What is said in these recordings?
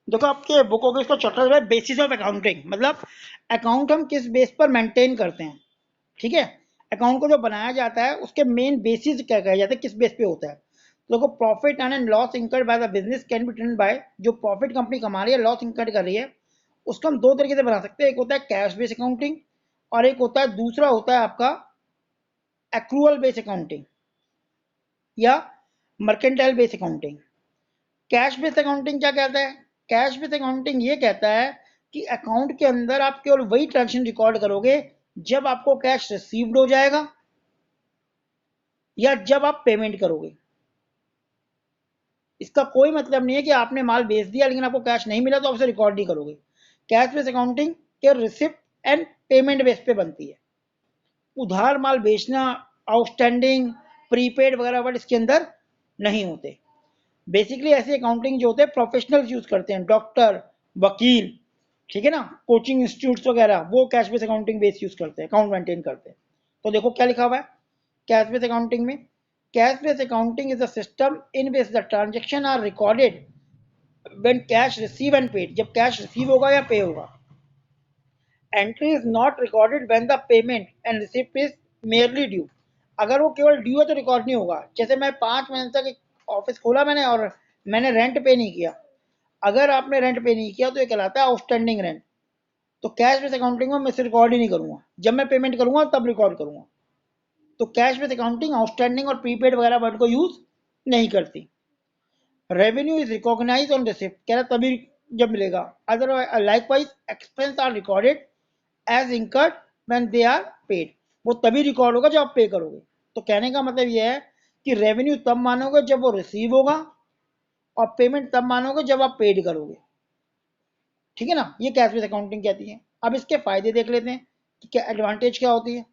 देखो आपके बुक हो गई, इसको चैप्टर है बेसिस ऑफ अकाउंटिंग, मतलब अकाउंट हम किस बेस पर मेंटेन करते हैं। ठीक है, अकाउंट को जो बनाया जाता है उसके मेन बेसिस क्या कहा जाता है, किस बेस पे होता है। तो देखो profit and loss incurred by the business can be determined by, जो प्रॉफिट कंपनी कमा रही है, लॉस इंकर्ड कर रही है, उसको हम दो तरीके से बना सकते हैं। एक होता है कैश बेस अकाउंटिंग, और एक होता है दूसरा होता है आपका एक्रूअल बेस अकाउंटिंग या mercantile base accounting. Cash base accounting क्या कहता है? कैश बेस अकाउंटिंग ये कहता है कि अकाउंट के अंदर आप केवल वही ट्रांजेक्शन रिकॉर्ड करोगे जब आपको कैश रिसीव्ड हो जाएगा या जब आप पेमेंट करोगे। इसका कोई मतलब नहीं है कि आपने माल बेच दिया लेकिन आपको कैश नहीं मिला तो आप उसे रिकॉर्ड नहीं करोगे। कैश बेस अकाउंटिंग के रिसिप्ट एंड पेमेंट बेस पे बनती है। उधार माल बेचना, आउटस्टैंडिंग, प्रीपेड वगैरह वर्ड इसके अंदर नहीं होते। बेसिकली ऐसी अकाउंटिंग जो होते हैं प्रोफेशनल्स यूज करते हैं, डॉक्टर, वकील, ठीक है ना, कोचिंग इंस्टीट्यूट्स वगैरह, वो cash base accounting base use करते हैं, अकाउंट मेंटेन करते हैं। तो देखो क्या लिखा हुआ है कैश बेस अकाउंटिंग में। Cash base accounting is a system in which the transaction are recorded when cash receive and paid, जब कैश रिसीव होगा या पे होगा। Entry is not recorded when the payment and receipt is merely due, अगर वो केवल due है तो record नहीं होगा। जैसे मैं 5 महीने तक एक ऑफिस खोला मैंने और मैंने रेंट पे नहीं किया, अगर आपने रेंट पे नहीं किया तो ये कहलाता है आउटस्टैंडिंग रेंट। तो कैश बेस अकाउंटिंग में मैं इसे रिकॉर्ड ही नहीं करूंगा, जब मैं पेमेंट करूंगा तब रिकॉर्ड करूंगा। तो कैश बेस अकाउंटिंग आउटस्टैंडिंग और प्रीपेड वगैरह वर्ड को यूज नहीं करती। Revenue is recognise on receipt, कह रहा तभी जब मिलेगा। Otherwise likewise expense are recorded as incurred when they are paid, वो तभी रिकॉर्ड होगा जब आप पे करोगे। तो कहने का मतलब यह है कि रेवेन्यू तब मानोगे जब वो रिसीव होगा और पेमेंट तब मानोगे जब आप पेड करोगे। ठीक है ना, ये कैश बेस अकाउंटिंग कहती है। अब इसके फायदे देख लेते हैं कि क्या एडवांटेज क्या होती है।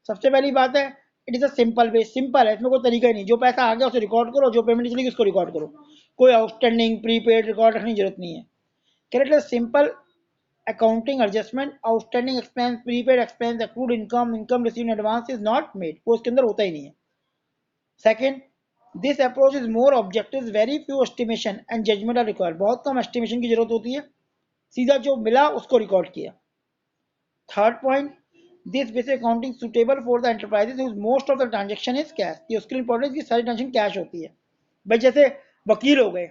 सबसे पहली बात है it is a simple way, simple है, इसमें कोई तरीका ही नहीं, जो पैसा आ गया उसे रिकॉर्ड करो, जो पेमेंट चलेगी उसको रिकॉर्ड करो, कोई आउटस्टैंडिंग प्रीपेड रिकॉर्ड रखने की जरूरत नहीं है। Character simple accounting adjustment, outstanding expense, prepaid expense, accrued income, income received in advance is not made, वो इसके अंदर होता ही नहीं है। Second, this approach is more objective, very few estimation and judgement are required, बहुत कम एस्टिमेशन की जरूरत होती है, सीधा जो मिला उसको रिकॉर्ड किया। Third point, this basic accounting suitable for the enterprises whose most of the transaction is cash, ये उसके लिए इंपॉर्टेंट है कि सारी ट्रांजेक्शन कैश होती है। भाई जैसे वकील हो गए,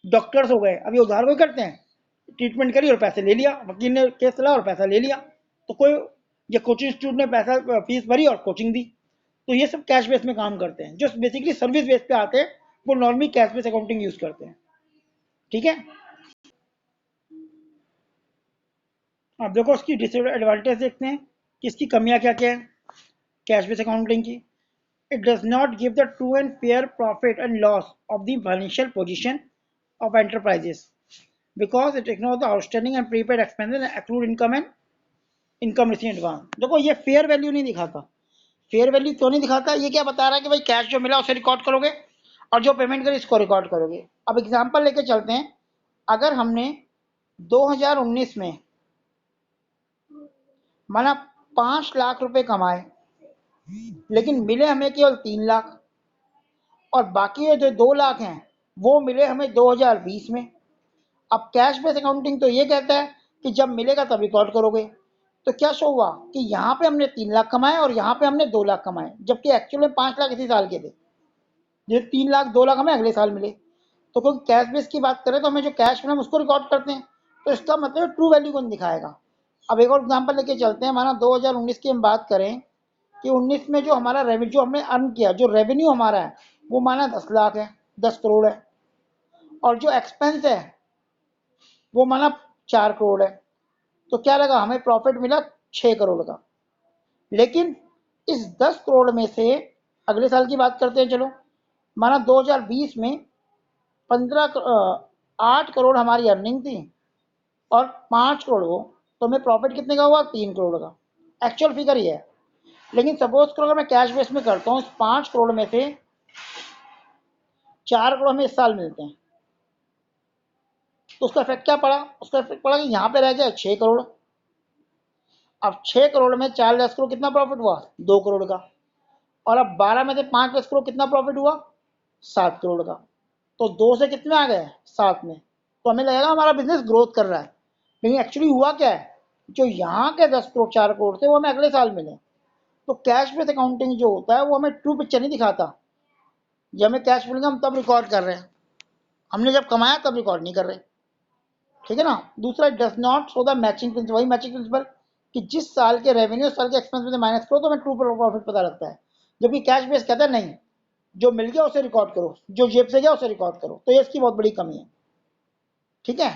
डॉक्टर्स हो गए, अभी उधार कोई करते हैं, ट्रीटमेंट करी और पैसे ले लिया, वकील ने केस चला और पैसा ले लिया। तो कोई ये कोचिंग इंस्टीट्यूट ने पैसा फीस भरी और कोचिंग दी, तो ये सब कैश बेस में काम करते हैं। जो बेसिकली सर्विस बेस पे आते हैं वो normally cash base accounting use करते हैं। ठीक है, अब देखो उसकी डिसएडवांटेज देखते हैं कि इसकी कमियां क्या क्या है कैश बेस अकाउंटिंग की। It does not give the true and fair profit and loss of the financial position of enterprises because it ignores the outstanding and prepaid expenses and accrued income and income received in advance। देखो ये fair value नहीं दिखाता। Fair value क्यों नहीं दिखाता? ये क्या बता रहा है कि भाई कैश जो मिला उसे रिकॉर्ड करोगे और जो पेमेंट करी इसको रिकॉर्ड करोगे। अब एग्जांपल लेके चलते हैं, अगर हमने 2019 में माना 5 लाख रुपए कमाए लेकिन मिले हमें केवल 3 लाख, और बाकी जो 2 लाख हैं वो मिले हमें 2020 में। अब कैश बेस अकाउंटिंग तो ये कहता है कि जब मिलेगा तब रिकॉर्ड करोगे। तो क्या शो हुआ कि यहाँ पे हमने 3 लाख कमाए और यहाँ पे हमने 2 लाख कमाए, जबकि एक्चुअल में 5 लाख इसी साल के थे। ये 3 लाख 2 लाख हमें अगले साल मिले। तो क्योंकि कैश बेस की बात करें तो हमें जो कैश मिला हम उसको रिकॉर्ड करते हैं, तो इसका मतलब ट्रू वैल्यू को नहीं दिखाएगा। अब एक और एग्जाम्पल लेके चलते हैं, माना 2019 की हम बात करें कि 19 में जो हमारा रेवेन्यू जो हमने अर्न किया, जो रेवेन्यू हमारा है वो माना 10 लाख है, 10 करोड़ है, और जो एक्सपेंस है वो माना 4 करोड़ है। तो क्या लगा, हमें प्रॉफिट मिला 6 करोड़ का। लेकिन इस 10 करोड़ में से अगले साल की बात करते हैं, चलो माना 2020 में 8 करोड़ हमारी अर्निंग थी और 5 करोड़ हो, तो हमें प्रॉफिट कितने का हुआ, 3 करोड़ का। एक्चुअल फिगर ये है। लेकिन सपोज करो अगर मैं कैश बेस में करता हूँ, इस 5 करोड़ में से 4 करोड़ हमें इस साल मिलते हैं, तो उसका इफेक्ट क्या पड़ा? उसका इफेक्ट पड़ा कि यहाँ पे रह गया 6 करोड़। अब 6 करोड़ में 4 10 करोड़ कितना प्रॉफिट हुआ, 2 करोड़ का। और अब 12 में से 5 10 करोड़ कितना प्रॉफिट हुआ, 7 करोड़ का। तो 2 से कितने आ गए, 7 में। तो हमें लगेगा हमारा बिजनेस ग्रोथ कर रहा है, लेकिन एक्चुअली हुआ क्या है, जो यहाँ के 10 करोड़ 4 करोड़ थे वो हमें अगले साल मिले। तो कैश बेस अकाउंटिंग जो होता है वो हमें ट्रू पिक्चर नहीं दिखाता। जब हमें कैश मिलेगा हम तब रिकॉर्ड कर रहे हैं, हमने जब कमाया तब रिकॉर्ड नहीं कर रहे। ठीक है ना। दूसरा, does not show the matching principal, वही मैचिंग प्रिंसिपल कि जिस साल के रेवेन्यू साल के एक्सपेंस में माइनस करो तो हमें ट्रू प्रॉफिट पता लगता है, जबकि कैश बेस कहता है नहीं, जो मिल गया उसे रिकॉर्ड करो, जो जेब से गया उसे रिकॉर्ड करो। तो ये इसकी बहुत बड़ी कमी है। ठीक है।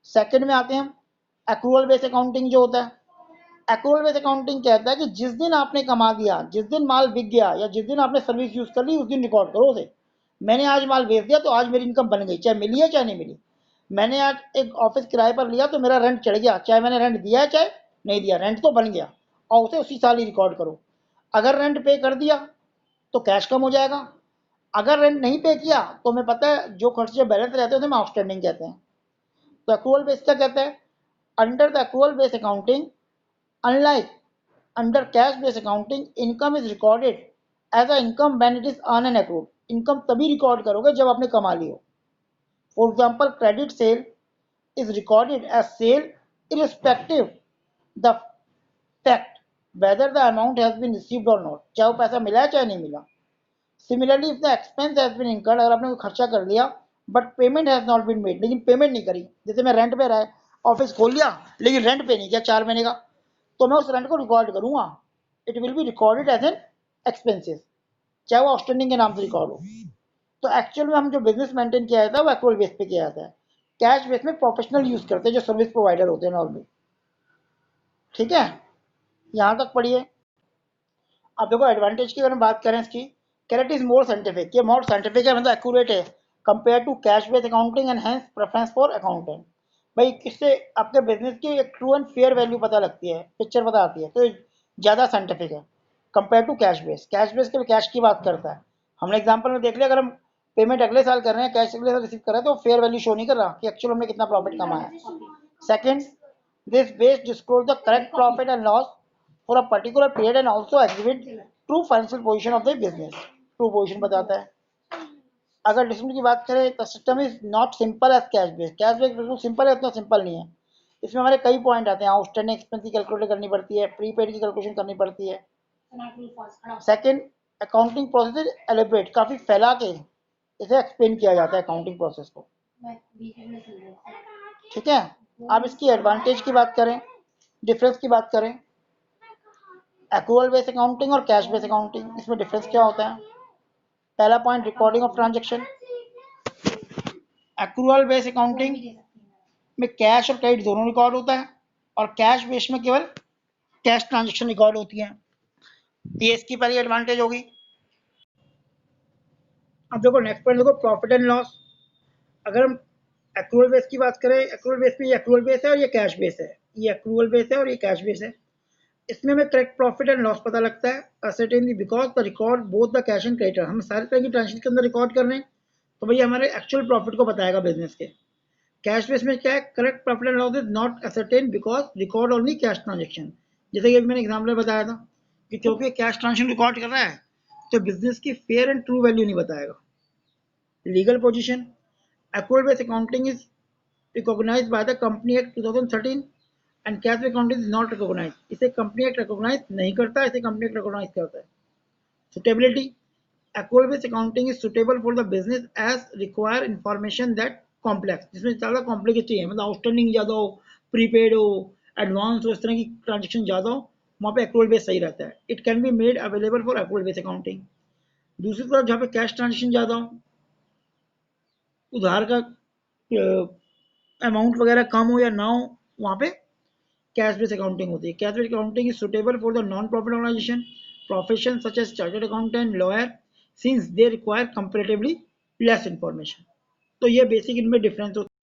सेकंड में आते हैं हम, एक्रूअल बेस अकाउंटिंग जो होता है। एक्रूअल बेस अकाउंटिंग कहता है कि जिस दिन आपने कमा दिया, जिस दिन माल बिक गया या जिस दिन आपने सर्विस यूज कर ली उस दिन रिकॉर्ड करो उसे। मैंने आज माल बेच दिया तो आज मेरी इनकम बन गई, चाहे मिली है चाहे नहीं मिली। मैंने आज एक ऑफिस किराए पर लिया तो मेरा रेंट चढ़ गया, चाहे मैंने रेंट दिया है चाहे नहीं दिया, रेंट तो बन गया, और उसे उसी साल ही रिकॉर्ड करो। अगर रेंट पे कर दिया तो कैश कम हो जाएगा, अगर रेंट नहीं पे किया तो हमें पता है जो खर्चे बैलेंस रहते हैं उसे हम आउटस्टैंडिंग कहते हैं। तो एक्रूअल बेस क्या कहता है, under the accrual base accounting unlike under cash base accounting income is recorded as a income when it is earn and accrued. इनकम तभी रिकॉर्ड करोगे जब आपने कमा ली हो। For example, credit sale is recorded as sale irrespective the fact whether the amount has been received or not, चाहे वो पैसा मिला है चाहे नहीं मिला। Similarly, if the expense has been incurred, अगर आपने कोई खर्चा कर लिया but payment has not been made, लेकिन पेमेंट नहीं करी, जैसे मैं रेंट पे रहा है, ऑफिस खोल लिया लेकिन रेंट पे नहीं किया 4 महीने का, तो मैं उस रेंट को रिकॉर्ड करूंगा। It will be recorded as an expenses, चाहे वो आउटस्टैंडिंग के नाम से रिकॉर्ड हो। तो एक्चुअल में हम जो बिजनेस मेंटेन किया जाता है वो एक्रूअल बेस पे किया जाता है। कैश बेस में प्रोफेशनल यूज करते हैं जो सर्विस प्रोवाइडर होते हैं नॉर्मली। ठीक है, यहाँ तक पढ़िए। अब देखो एडवांटेज की अगर हम बात करें इसकी, कैरेट इज मोर साइंटिफिक, ये मोर साइंटिफिक है, मतलब एक्यूरेट है compare to cash base accounting and hence preference for accountant. भाई किससे आपके बिजनेस की एक ट्रू एंड फेयर वैल्यू पता लगती है, पिक्चर पता आती है, तो ज़्यादा साइंटिफिक है compare to cash base. Cash base के कैश की बात करता है, हमने एग्जाम्पल में देख लिया, अगर हम पेमेंट अगले साल कर रहे हैं, कैश अगले साल रिसीव कर रहे हैं, तो फेयर वैल्यू शो नहीं कर रहा कि एक्चुअल हमने कितना प्रॉफिट कमाया। Second, this base disclose the correct profit and loss for a particular period and also exhibit true financial position of the business, true position बताता है। अगर डिस्काउंट की बात करें तो system is not simple as cash base, cash base बिल्कुल simple है, उतना सिंपल नहीं है। इसमें हमारे कई पॉइंट आते हैं, आउटस्टैंडिंग एक्सपेंस की कैलकुलेट करनी पड़ती है, प्रीपेड की कैलकुलेशन करनी पड़ती है। सेकंड, अकाउंटिंग प्रोसेस एलिब्रेट, काफ़ी फैला के इसे एक्सप्लेन किया जाता है अकाउंटिंग प्रोसेस को। ठीक है। अब इसकी एडवांटेज की बात करें, डिफरेंस की बात करें, एक्रूअल बेस अकाउंटिंग और कैश बेस अकाउंटिंग, इसमें डिफरेंस क्या होता है। पहला point, recording of transaction. Accrual base accounting में कैश और क्रेडिट दोनों रिकॉर्ड होता है, और कैश बेस में केवल कैश ट्रांजैक्शन रिकॉर्ड होती है। ये इसकी पहली एडवांटेज होगी। अब देखो नेक्स्ट पॉइंट देखो, प्रॉफिट एंड लॉस। अगर हम एक्रूअल बेस की बात करें, एक्रूअल बेस में ये एक्रूअल बेस है और ये कैश बेस है, ये एक्रूअल बेस है और ये कैश बेस है। इसमें हमें करेक्ट प्रॉफिट एंड लॉस पता लगता है certainly because the record both the cash and credit. हम सारे तरह की ट्रांजेक्शन के अंदर रिकॉर्ड कर रहे हैं, तो भैया हमारे एक्चुअल प्रॉफिट को बताएगा बिजनेस के। कैश बेस में क्या है, correct profit and loss is not ascertain because record only cash transaction. जैसे कि अभी मैंने एग्जाम्पल बताया था कि क्योंकि कैश ट्रांजेक्शन रिकॉर्ड कर रहा है तो बिजनेस की फेयर एंड ट्रू वैल्यू नहीं बताएगा। Legal position, accrual base accounting is recognized by the Company Act 2013 and cash accounting is not recognized. इसे कंपनी एक्ट रिकॉग्नाइज नहीं करता, इसे कंपनी एक्ट रिकॉग्नाइज करता है। Suitability, accrual base accounting is suitable for the business as require information that complex, जिसमें ज़्यादा complicated है, मतलब आउटस्टैंडिंग ज़्यादा हो, प्रीपेड हो, एडवांस हो, इस तरह की ट्रांजेक्शन ज़्यादा हो, वहाँ पे एक्रूअल बेस सही रहता है। It can be made available for accrual base accounting. दूसरी तरफ जहाँ पे कैश ट्रांजेक्शन ज़्यादा हो, उधार का अमाउंट वगैरह कम हो या ना हो, वहाँ पे कैश बेस अकाउंटिंग होती है। Cash base accounting is suitable for the non profit organisation profession such as chartered accountant, lawyer, since they require comparatively less information. तो ये बेसिक इनमें डिफरेंस होता है।